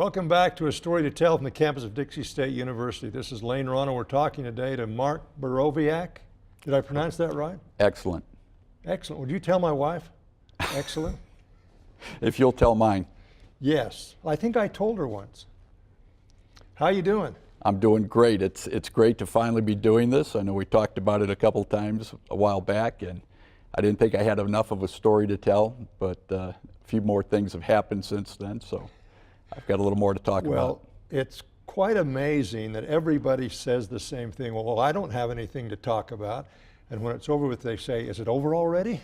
Welcome back to A Story to Tell from the campus of Dixie State University. This is Lane Rana. We're talking today to Mark Borowiak. Did I pronounce that right? Excellent. Excellent. Would you tell my wife? Excellent. If you'll tell mine. Yes. I think I told her once. How you doing? I'm doing great. It's great to finally be doing this. I know we talked about it a couple times a while back, and I didn't think I had enough of a story to tell, but a few more things have happened since then, so I've got a little more to talk about. Well, it's quite amazing that everybody says the same thing. Well, I don't have anything to talk about. And when it's over with, they say, is it over already?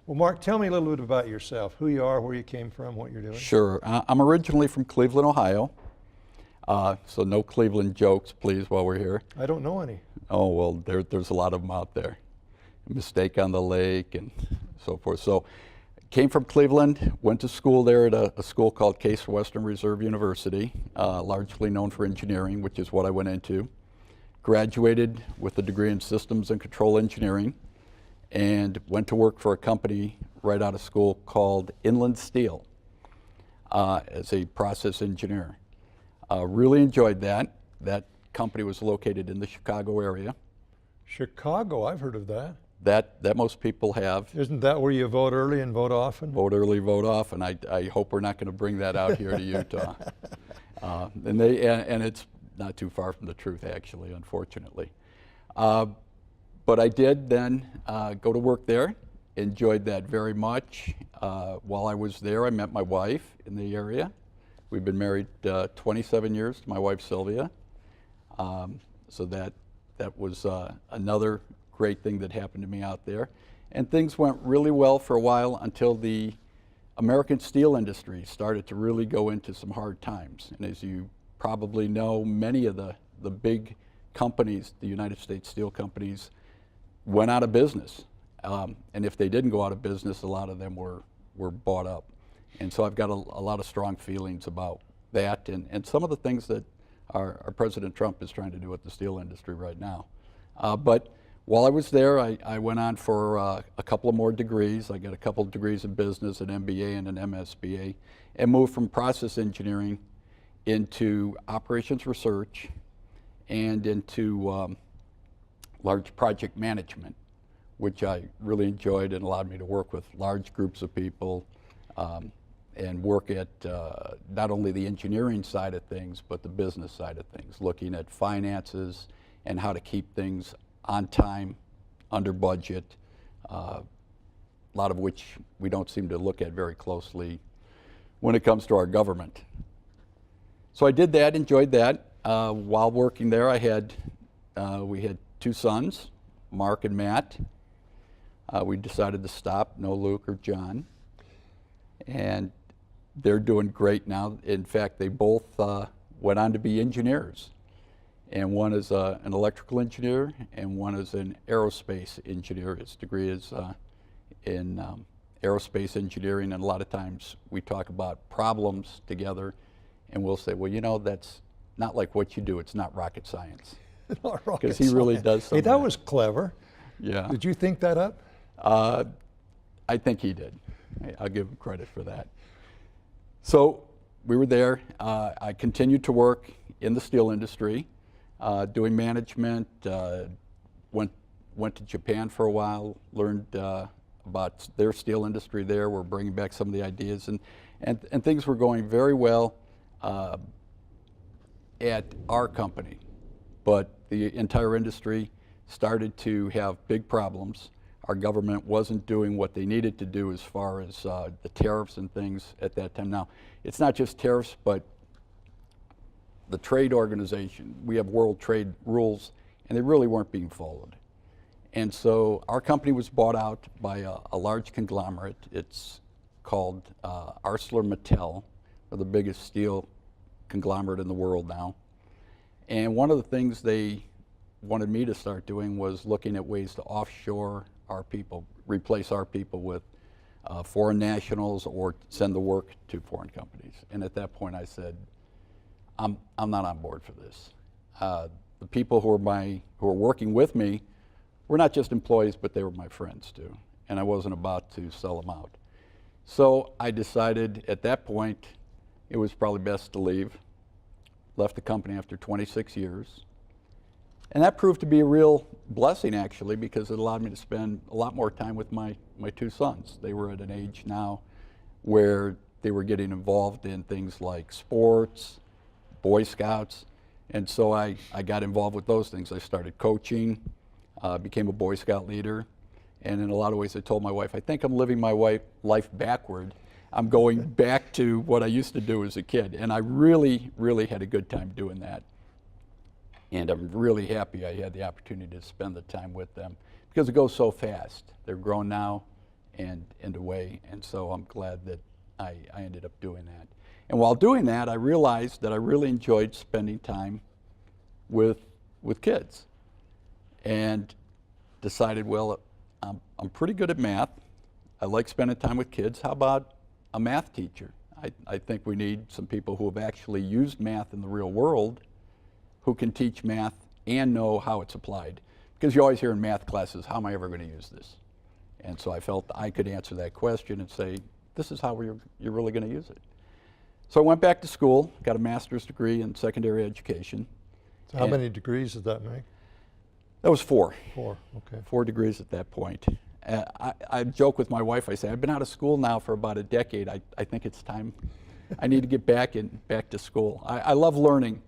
Well, Mark, tell me a little bit about yourself, who you are, where you came from, what you're doing. Sure. I'm originally from Cleveland, Ohio. So no Cleveland jokes, please, while we're here. I don't know any. Oh, well, there's a lot of them out there. Mistake on the Lake and so forth. So came from Cleveland, went to school there at a school called Case Western Reserve University, largely known for engineering, which is what I went into. Graduated with a degree in systems and control engineering and went to work for a company right out of school called Inland Steel as a process engineer. Really enjoyed that. That company was located in the Chicago area. Chicago, I've heard of that. That most people have. Isn't that where you vote early and vote often? Vote early, vote often. I hope we're not going to bring that out here to Utah. And it's not too far from the truth, actually, unfortunately. But I did then go to work there. Enjoyed that very much. While I was there, I met my wife in the area. We've been married 27 years to my wife, Sylvia. So that was another great thing that happened to me out there. And things went really well for a while until the American steel industry started to really go into some hard times. And as you probably know, many of the big companies, the United States steel companies, went out of business. And if they didn't go out of business, a lot of them were bought up. And so I've got a lot of strong feelings about that and some of the things that our President Trump is trying to do with the steel industry right now. But while I was there, I went on for a couple of more degrees. I got a couple of degrees in business, an MBA and an MSBA, and moved from process engineering into operations research and into large project management, which I really enjoyed and allowed me to work with large groups of people and work at not only the engineering side of things, but the business side of things, looking at finances and how to keep things on time, under budget, a lot of which we don't seem to look at very closely when it comes to our government. So I did that, enjoyed that. While working there, we had two sons, Mark and Matt. We decided to stop, no Luke or John. And they're doing great now. In fact, they both went on to be engineers. And one is an electrical engineer, and one is an aerospace engineer. His degree is in aerospace engineering, and a lot of times we talk about problems together, and we'll say, well, you know, that's not like what you do. It's not rocket science. Because he really does something. Hey, that was clever. Yeah. Did you think that up? I think he did. I'll give him credit for that. So we were there. I continued to work in the steel industry, doing management, went to Japan for a while, learned about their steel industry there. We're bringing back some of the ideas, and things were going very well at our company. But the entire industry started to have big problems. Our government wasn't doing what they needed to do as far as the tariffs and things at that time. Now, it's not just tariffs, but the trade organization. We have world trade rules, and they really weren't being followed. And so our company was bought out by a large conglomerate. It's called ArcelorMittal. They're the biggest steel conglomerate in the world now. And one of the things they wanted me to start doing was looking at ways to offshore our people, replace our people with foreign nationals or send the work to foreign companies. And at that point I said, I'm not on board for this. The people who were working with me were not just employees, but they were my friends too. And I wasn't about to sell them out. So I decided at that point, it was probably best to leave. Left the company after 26 years. And that proved to be a real blessing, actually, because it allowed me to spend a lot more time with my two sons. They were at an age now where they were getting involved in things like sports, Boy Scouts, and so I got involved with those things. I started coaching, became a Boy Scout leader, and in a lot of ways I told my wife, I think I'm living my life backward. I'm going back to what I used to do as a kid, and I really, really had a good time doing that. And I'm really happy I had the opportunity to spend the time with them because it goes so fast. They're grown now and away, and so I'm glad that I ended up doing that. And while doing that, I realized that I really enjoyed spending time with kids, and decided, well, I'm pretty good at math. I like spending time with kids. How about a math teacher? I think we need some people who have actually used math in the real world, who can teach math and know how it's applied. Because you always hear in math classes, how am I ever going to use this? And so I felt I could answer that question and say, this is how you're really going to use it. So I went back to school, got a master's degree in secondary education. So how many degrees did that make? That was 4. 4, okay. 4 degrees at that point. I joke with my wife, I say, I've been out of school now for about a decade. I think it's time. I need to get back to school. I love learning.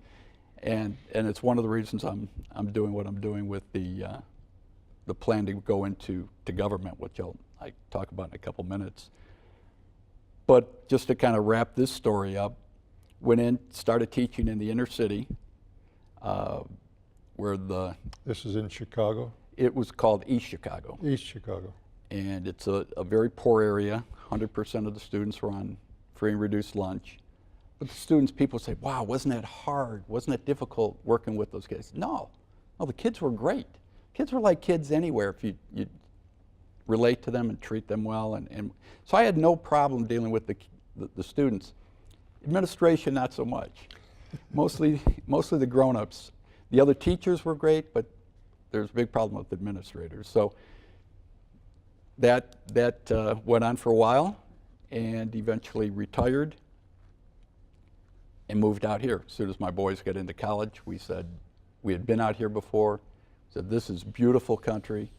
And it's one of the reasons I'm doing what I'm doing with the plan to go into government, which I talk about in a couple minutes. But just to kind of wrap this story up, went in, started teaching in the inner city, where This is in Chicago? it was called East Chicago. East Chicago. And it's a very poor area. 100% of the students were on free and reduced lunch. But the students, people say, wow, wasn't that hard? Wasn't that difficult working with those kids? No, the kids were great. Kids were like kids anywhere if you relate to them and treat them well. And so I had no problem dealing with the students. Administration, not so much. Mostly the grown-ups. The other teachers were great, but there's a big problem with administrators. So that went on for a while, and eventually retired and moved out here. As soon as my boys got into college, we said, we had been out here before, said this is beautiful country.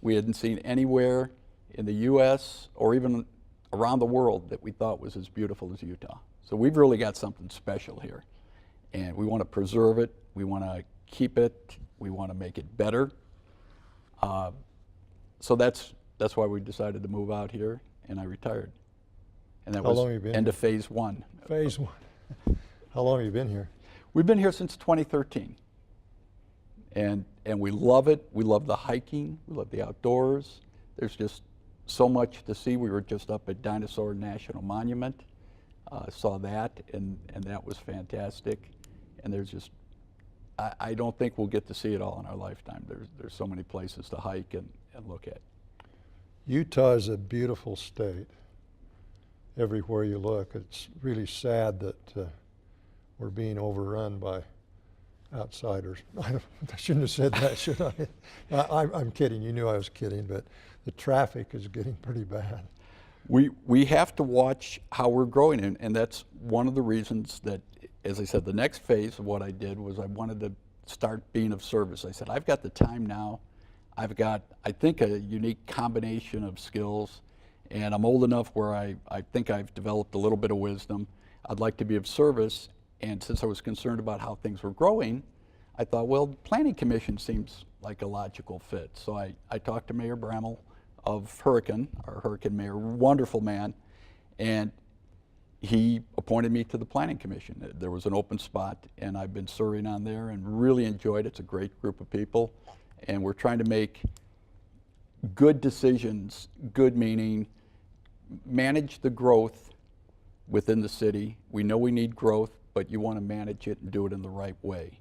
We hadn't seen anywhere in the US or even around the world that we thought was as beautiful as Utah. So we've really got something special here, and we want to preserve it, we want to keep it, we want to make it better. So that's why we decided to move out here, and I retired. And that How was long have you been end here? of phase 1. Phase 1. How long have you been here? We've been here since 2013. And we love it. We love the hiking. We love the outdoors. There's just so much to see. We were just up at Dinosaur National Monument. Saw that, and that was fantastic. And there's just, I don't think we'll get to see it all in our lifetime. There's so many places to hike and look at. Utah is a beautiful state. Everywhere you look, it's really sad that we're being overrun by outsiders. I shouldn't have said that, should I? I'm kidding. You knew I was kidding, but the traffic is getting pretty bad. We have to watch how we're growing, and that's one of the reasons that, as I said, the next phase of what I did was I wanted to start being of service. I said, I've got the time now. I've got, I think, a unique combination of skills, and I'm old enough where I think I've developed a little bit of wisdom. I'd like to be of service, and since I was concerned about how things were growing, I thought, well, the Planning Commission seems like a logical fit. So I talked to Mayor Bramall of Hurricane, our Hurricane mayor, wonderful man, and he appointed me to the Planning Commission. There was an open spot, and I've been serving on there and really enjoyed it. It's a great group of people, and we're trying to make good decisions, good meaning, manage the growth within the city. We know we need growth, but you want to manage it and do it in the right way,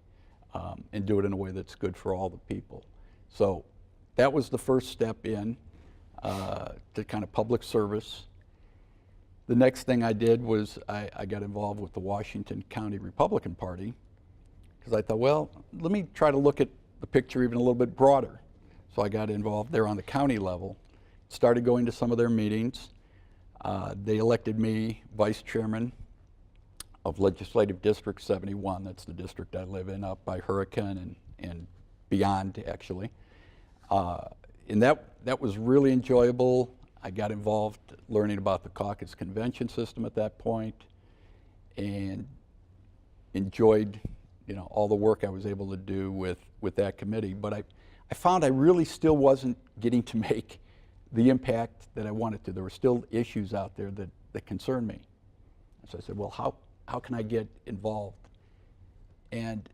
and do it in a way that's good for all the people. So that was the first step in to kind of public service. The next thing I did was I got involved with the Washington County Republican Party, because I thought, well, let me try to look at the picture even a little bit broader. So I got involved there on the county level, started going to some of their meetings. They elected me vice chairman of Legislative District 71. That's the district I live in, up by Hurricane and beyond, actually. And that was really enjoyable. I got involved learning about the caucus convention system at that point, and enjoyed, all the work I was able to do with that committee. But I found I really still wasn't getting to make the impact that I wanted to. There were still issues out there that concerned me. So I said, well, how can I get involved? And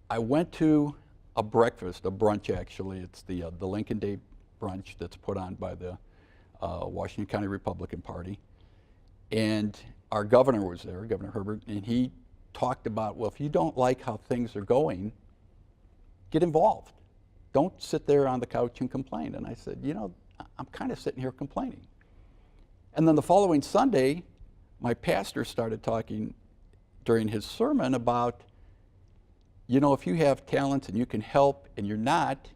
I went to a brunch actually. It's the Lincoln Day brunch that's put on by the Washington County Republican Party. And our governor was there, Governor Herbert, and he talked about, well, if you don't like how things are going, get involved. Don't sit there on the couch and complain. And I said, I'm kind of sitting here complaining. And then the following Sunday, my pastor started talking during his sermon about, if you have talents and you can help and you're not,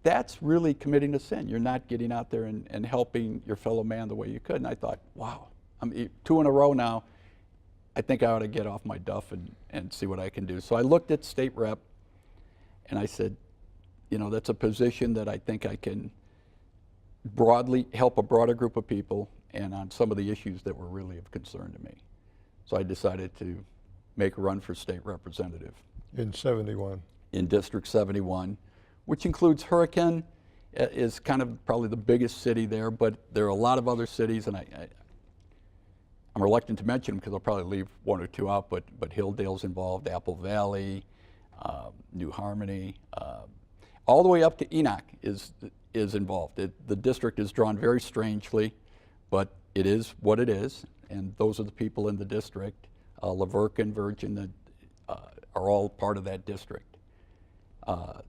that's really committing a sin. You're not getting out there and helping your fellow man the way you could. And I thought, wow, I'm 2 in a row now. I think I ought to get off my duff and see what I can do. So I looked at state rep and I said, that's a position that I think I can broadly help a broader group of people and on some of the issues that were really of concern to me. So I decided to make a run for state representative. In 71. In District 71, which includes Hurricane, is kind of probably the biggest city there, but there are a lot of other cities, and I'm reluctant to mention them because I'll probably leave 1 or 2 out, but Hilldale's involved, Apple Valley, New Harmony, all the way up to Enoch is involved. The district is drawn very strangely, but it is what it is, and those are the people in the district. Laverque and Virgin are all part of that district.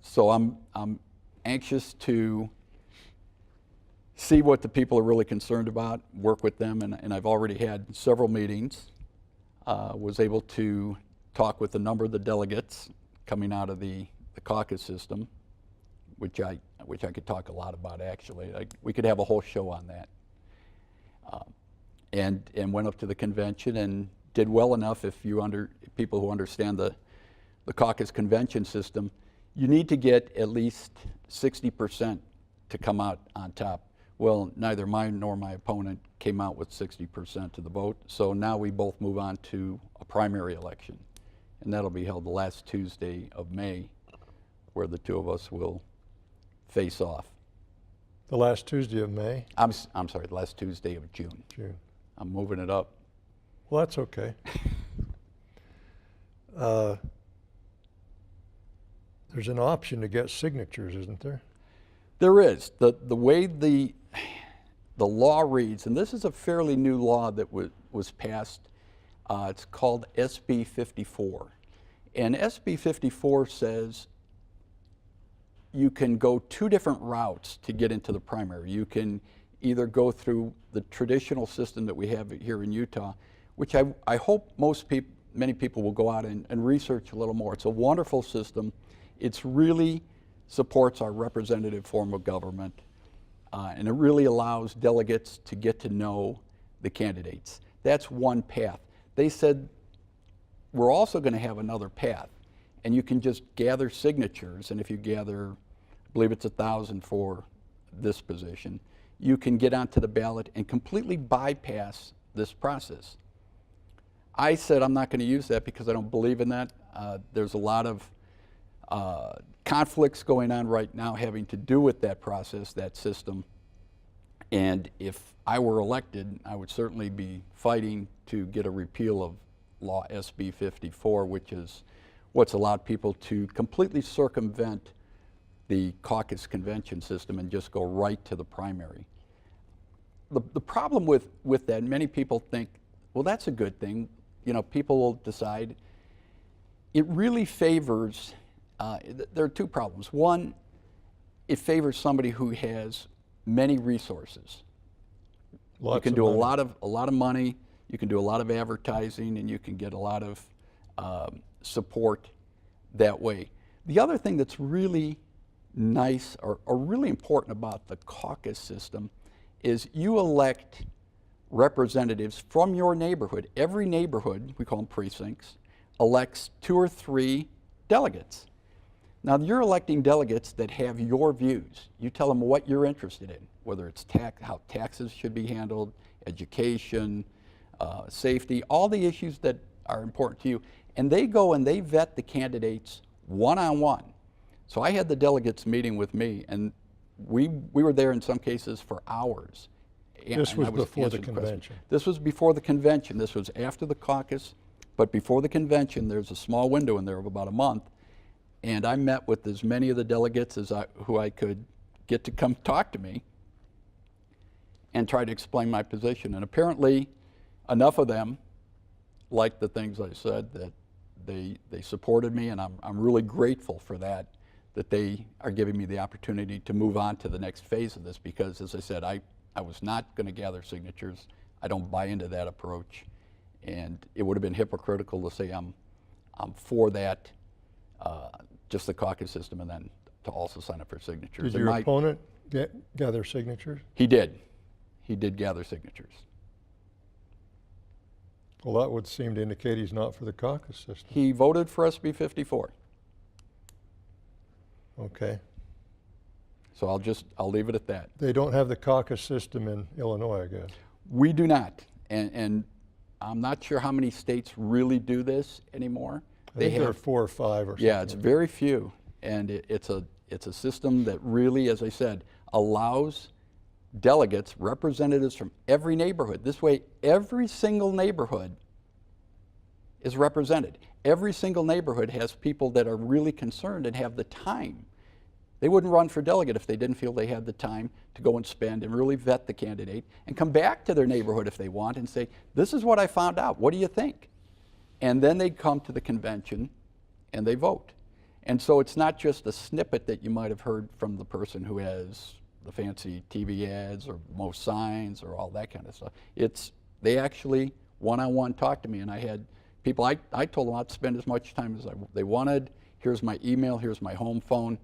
So I'm anxious to see what the people are really concerned about, work with them, and I've already had several meetings. Was able to talk with a number of the delegates coming out of the caucus system, which I could talk a lot about actually. We could have a whole show on that. And went up to the convention and did well enough. If people who understand the caucus convention system, you need to get at least 60% to come out on top. Well, neither mine nor my opponent came out with 60% of the vote, so now we both move on to a primary election, and that'll be held the last Tuesday of May, where the two of us will face off. The last Tuesday of May? I'm sorry, the last Tuesday of June. June. I'm moving it up. Well, that's okay. There's an option to get signatures, isn't there? There is. The way the law reads, and this is a fairly new law that was passed, it's called SB 54. And SB 54 says you can go 2 different routes to get into the primary. You can either go through the traditional system that we have here in Utah, which I hope many people will go out and research a little more. It's a wonderful system. It's really supports our representative form of government, and it really allows delegates to get to know the candidates. That's one path. They said we're also going to have another path, and you can just gather signatures, and if you gather, I believe it's 1,000 for this position, you can get onto the ballot and completely bypass this process. I said I'm not going to use that because I don't believe in that. There's a lot of conflicts going on right now having to do with that process, that system. And if I were elected, I would certainly be fighting to get a repeal of Law SB 54, which is what's allowed people to completely circumvent the caucus convention system and just go right to the primary. The problem with that, many people think, well, that's a good thing. People will decide. It really favors, there are 2 problems. One, it favors somebody who has many resources. You can do a lot of money, you can do a lot of advertising, and you can get a lot of support that way. The other thing that's really nice or really important about the caucus system is you elect representatives from your neighborhood. Every neighborhood, we call them precincts, elects 2 or 3 delegates. Now you're electing delegates that have your views. You tell them what you're interested in, whether it's how taxes should be handled, education, safety, all the issues that are important to you. And they go and they vet the candidates one-on-one. So I had the delegates meeting with me, and we were there in some cases for hours. This was before the answering questions. convention. This was before the convention. This was after the caucus, but before the convention, there's a small window in there of about a month, and I met with as many of the delegates as who I could get to come talk to me and try to explain my position. And apparently, enough of them liked the things I said that they supported me, and I'm really grateful for that they are giving me the opportunity to move on to the next phase of this, because, as I said, I was not going to gather signatures. I don't buy into that approach, and it would have been hypocritical to say I'm for that, just the caucus system, and then to also sign up for signatures. Did your opponent gather signatures? He did. He did gather signatures. Well, that would seem to indicate he's not for the caucus system. He voted for SB 54. Okay. So I'll leave it at that. They don't have the caucus system in Illinois, I guess. We do not, and I'm not sure how many states really do this anymore. I think there are 4 or 5 or something. Yeah, it's very few, and it's a system that really, as I said, allows delegates, representatives from every neighborhood. This way, every single neighborhood is represented. Every single neighborhood has people that are really concerned and have the time. They wouldn't run for delegate if they didn't feel they had the time to go and spend and really vet the candidate and come back to their neighborhood if they want and say, this is what I found out, what do you think? And then they come to the convention and they vote. And so it's not just a snippet that you might have heard from the person who has the fancy TV ads or most signs or all that kind of stuff. They actually one-on-one talked to me, and I had people, I told them I'd spend as much time as they wanted. Here's my email, here's my home phone.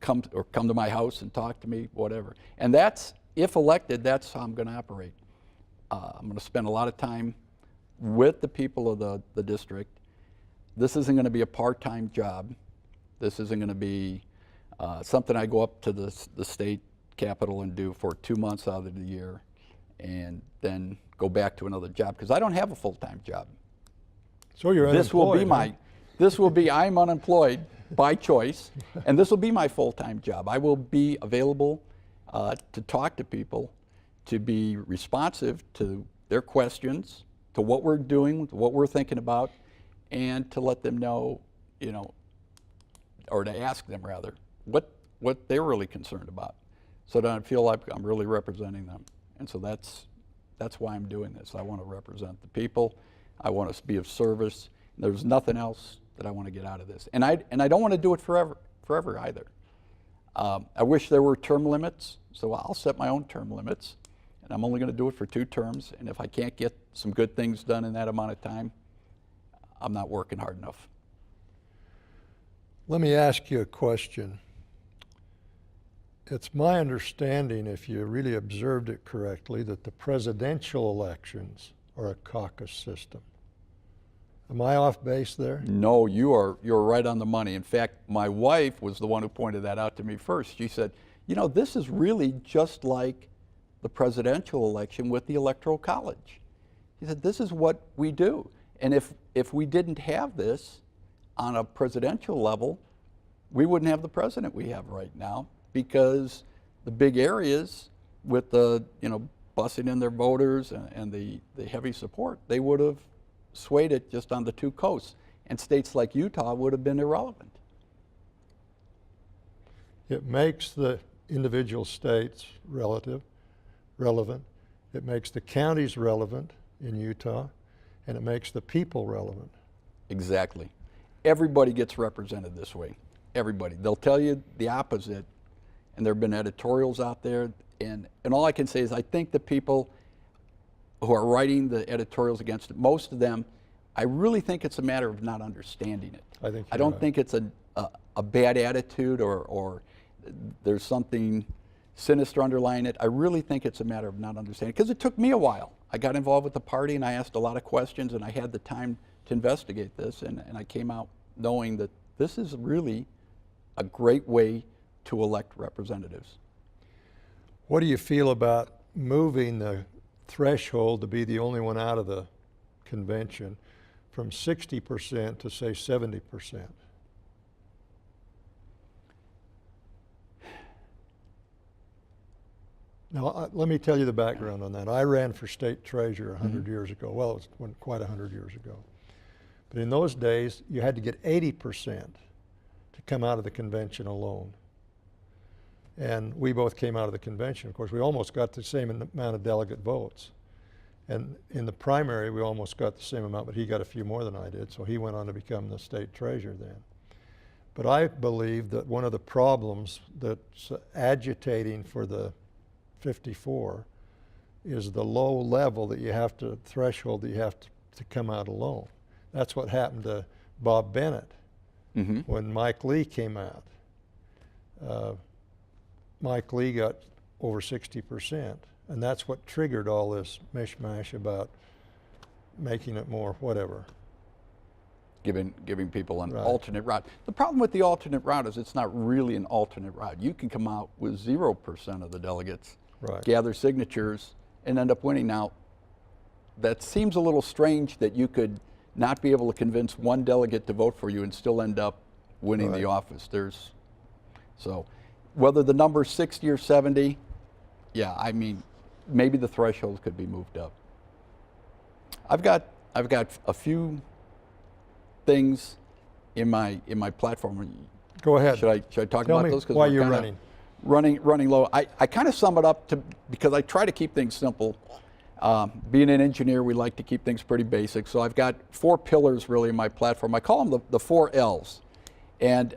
Come to my house and talk to me, whatever. And that's, if elected, that's how I'm going to operate. I'm going to spend a lot of time with the people of the district. This isn't going to be a part-time job. This isn't going to be something I go up to the state capitol and do for 2 months out of the year and then go back to another job, because I don't have a full-time job. So you're unemployed. This will be, I'm unemployed by choice, and this will be my full-time job. I will be available to talk to people, to be responsive to their questions, to what we're doing, to what we're thinking about, and to let them know, or to ask them rather, what they're really concerned about, so that I feel like I'm really representing them. And so that's why I'm doing this. I want to represent the people. I want to be of service. There's nothing else that I want to get out of this. And I don't want to do it forever either. I wish there were term limits, so I'll set my own term limits, and I'm only going to do it for 2 terms, and if I can't get some good things done in that amount of time, I'm not working hard enough. Let me ask you a question. It's my understanding, if you really observed it correctly, that the presidential elections are a caucus system. Am I off base there? No, you're right on the money. In fact, my wife was the one who pointed that out to me first. She said, this is really just like the presidential election with the Electoral College. She said, this is what we do. And if we didn't have this on a presidential level, we wouldn't have the president we have right now, because the big areas with the, busing in their voters and the heavy support, they would have swayed it just on the 2 coasts, and states like Utah would have been irrelevant. It makes the individual states relevant. It makes the counties relevant in Utah, and it makes the people relevant. Exactly. Everybody gets represented this way. Everybody. They'll tell you the opposite, and there have been editorials out there, and all I can say is I think the people who are writing the editorials against it, most of them, I really think it's a matter of not understanding it. I don't think it's a bad attitude or there's something sinister underlying it. I really think it's a matter of not understanding, because it took me a while. I got involved with the party and I asked a lot of questions and I had the time to investigate this, and I came out knowing that this is really a great way to elect representatives. What do you feel about moving the threshold to be the only one out of the convention from 60% to say 70%? Now, let me tell you the background on that. I ran for state treasurer 100 years ago. Well, it was quite 100 years ago. But in those days, you had to get 80% to come out of the convention alone. And we both came out of the convention. Of course, we almost got the same amount of delegate votes. And in the primary, we almost got the same amount, but he got a few more than I did, so he went on to become the state treasurer then. But I believe that one of the problems that's agitating for the 54 is the low level that you have to, threshold that you have to come out alone. That's what happened to Bob Bennett when Mike Lee came out. Mike Lee got over 60%, and that's what triggered all this mishmash about making it more whatever. Giving people an alternate route. The problem with the alternate route is it's not really an alternate route. You can come out with 0% of the delegates, gather signatures, and end up winning. Now, that seems a little strange that you could not be able to convince one delegate to vote for you and still end up winning the office. So whether the number's 60 or 70, yeah, I mean, maybe the threshold could be moved up. I've got a few things in my platform. Go ahead. Should I talk Tell about me those? why you're running. Running low. I kind of sum it up to, because I try to keep things simple. Being an engineer, we like to keep things pretty basic. So I've got 4 pillars really in my platform. I call them the 4 L's. And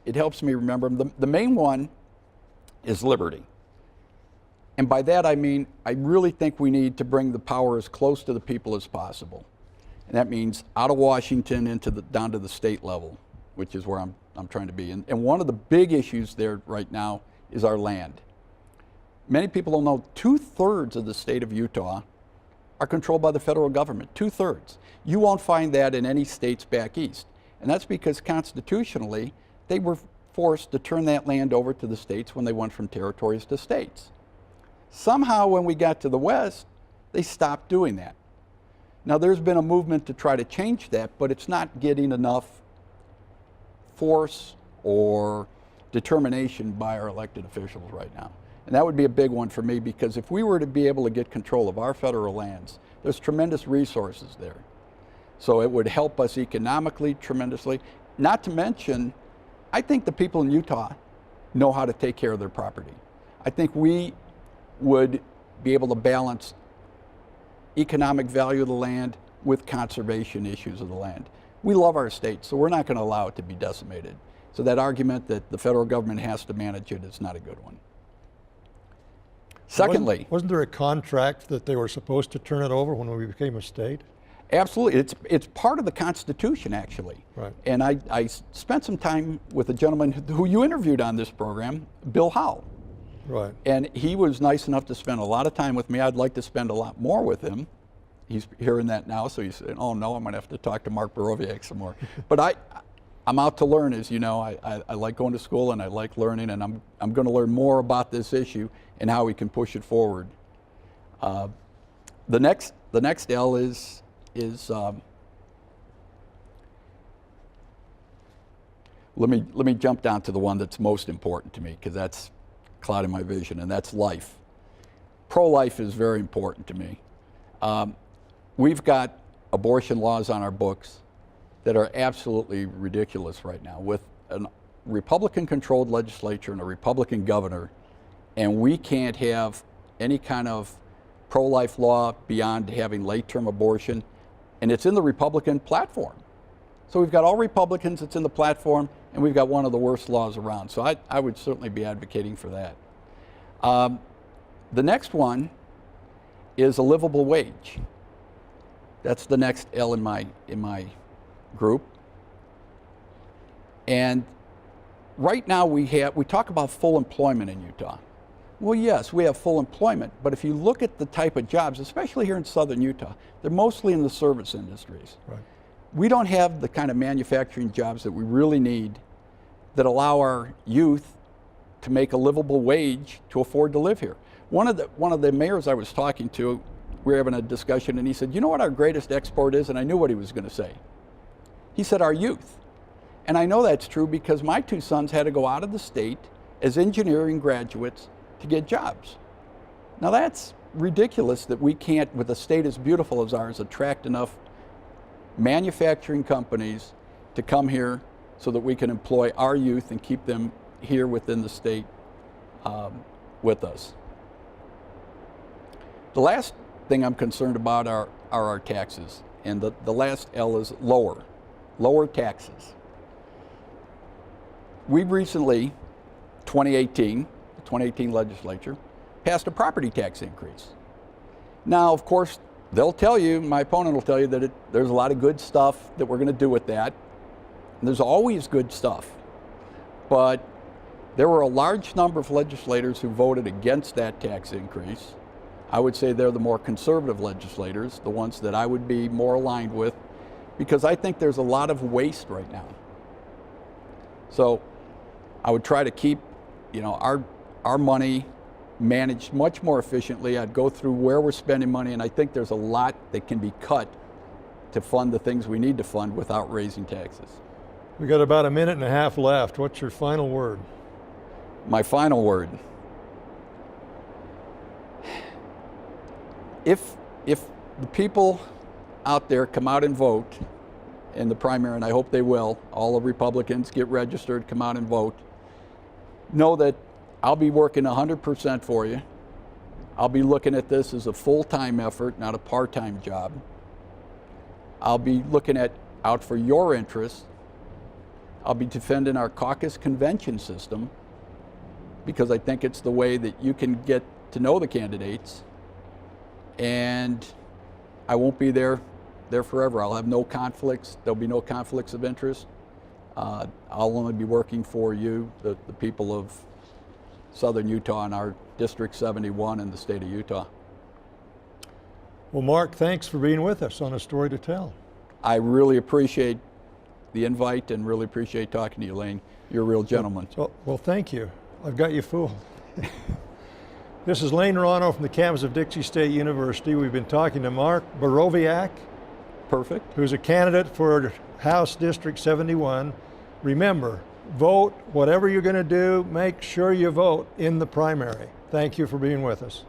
it helps me remember them. The main one is liberty. And by that I mean, I really think we need to bring the power as close to the people as possible. And that means out of Washington down to the state level, which is where I'm trying to be. And one of the big issues there right now is our land. Many people don't know 2/3 of the state of Utah are controlled by the federal government, 2/3. You won't find that in any states back east. And that's because constitutionally, they were forced to turn that land over to the states when they went from territories to states. Somehow when we got to the west, they stopped doing that. Now there's been a movement to try to change that, but it's not getting enough force or determination by our elected officials right now. And that would be a big one for me, because if we were to be able to get control of our federal lands, there's tremendous resources there. So it would help us economically tremendously. Not to mention, I think the people in Utah know how to take care of their property. I think we would be able to balance economic value of the land with conservation issues of the land. We love our state, so we're not going to allow it to be decimated. So that argument that the federal government has to manage it is not a good one. Secondly, wasn't there a contract that they were supposed to turn it over when we became a state? Absolutely. It's part of the Constitution, actually. Right. And I spent some time with a gentleman who you interviewed on this program, Bill Howell. Right. And he was nice enough to spend a lot of time with me. I'd like to spend a lot more with him. He's hearing that now, so he's saying, oh no, I'm going to have to talk to Mark Borowiak some more. But I'm out to learn, as you know. I like going to school and I like learning, and I'm going to learn more about this issue and how we can push it forward. The next L is let me jump down to the one that's most important to me, because that's clouding my vision, and that's life. Pro-life is very important to me. We've got abortion laws on our books that are absolutely ridiculous right now, with a Republican-controlled legislature and a Republican governor, and we can't have any kind of pro-life law beyond having late-term abortion, and it's in the Republican platform. So we've got all Republicans, it's in the platform, and we've got one of the worst laws around. So I would certainly be advocating for that. The next one is a livable wage. That's the next L in my group. And right now we talk about full employment in Utah. Well, yes, we have full employment, but if you look at the type of jobs, especially here in southern Utah, they're mostly in the service industries. Right. We don't have the kind of manufacturing jobs that we really need that allow our youth to make a livable wage to afford to live here. One of the mayors I was talking to, we were having a discussion, and he said, you know what our greatest export is? And I knew what he was going to say. He said, our youth. And I know that's true because my two sons had to go out of the state as engineering graduates to get jobs. Now that's ridiculous that we can't, with a state as beautiful as ours, attract enough manufacturing companies to come here so that we can employ our youth and keep them here within the state with us. The last thing I'm concerned about are our taxes. And the last L is lower taxes. We recently, 2018, the 2018 legislature, passed a property tax increase. Now, of course, they'll tell you, my opponent will tell you that there's a lot of good stuff that we're going to do with that. And there's always good stuff. But there were a large number of legislators who voted against that tax increase. I would say they're the more conservative legislators, the ones that I would be more aligned with, because I think there's a lot of waste right now. So I would try to keep, our money managed much more efficiently. I'd go through where we're spending money, and I think there's a lot that can be cut to fund the things we need to fund without raising taxes. We got about a minute and a half left. What's your final word? My final word. If the people out there come out and vote in the primary, and I hope they will, all the Republicans get registered, come out and vote, know that I'll be working 100% for you. I'll be looking at this as a full-time effort, not a part-time job. I'll be looking out for your interests. I'll be defending our caucus convention system because I think it's the way that you can get to know the candidates. And I won't be there forever. I'll have no conflicts. There'll be no conflicts of interest. I'll only be working for you, the people of southern Utah and our District 71 in the state of Utah. Well, Mark, thanks for being with us on A Story to Tell. I really appreciate the invite and really appreciate talking to you, Lane. You're a real gentleman. Well, thank you. I've got you fooled. This is Lane Rano from the campus of Dixie State University. We've been talking to Mark Borowiak. Perfect. Who's a candidate for House District 71. Remember, vote. Whatever you're going to do, make sure you vote in the primary. Thank you for being with us.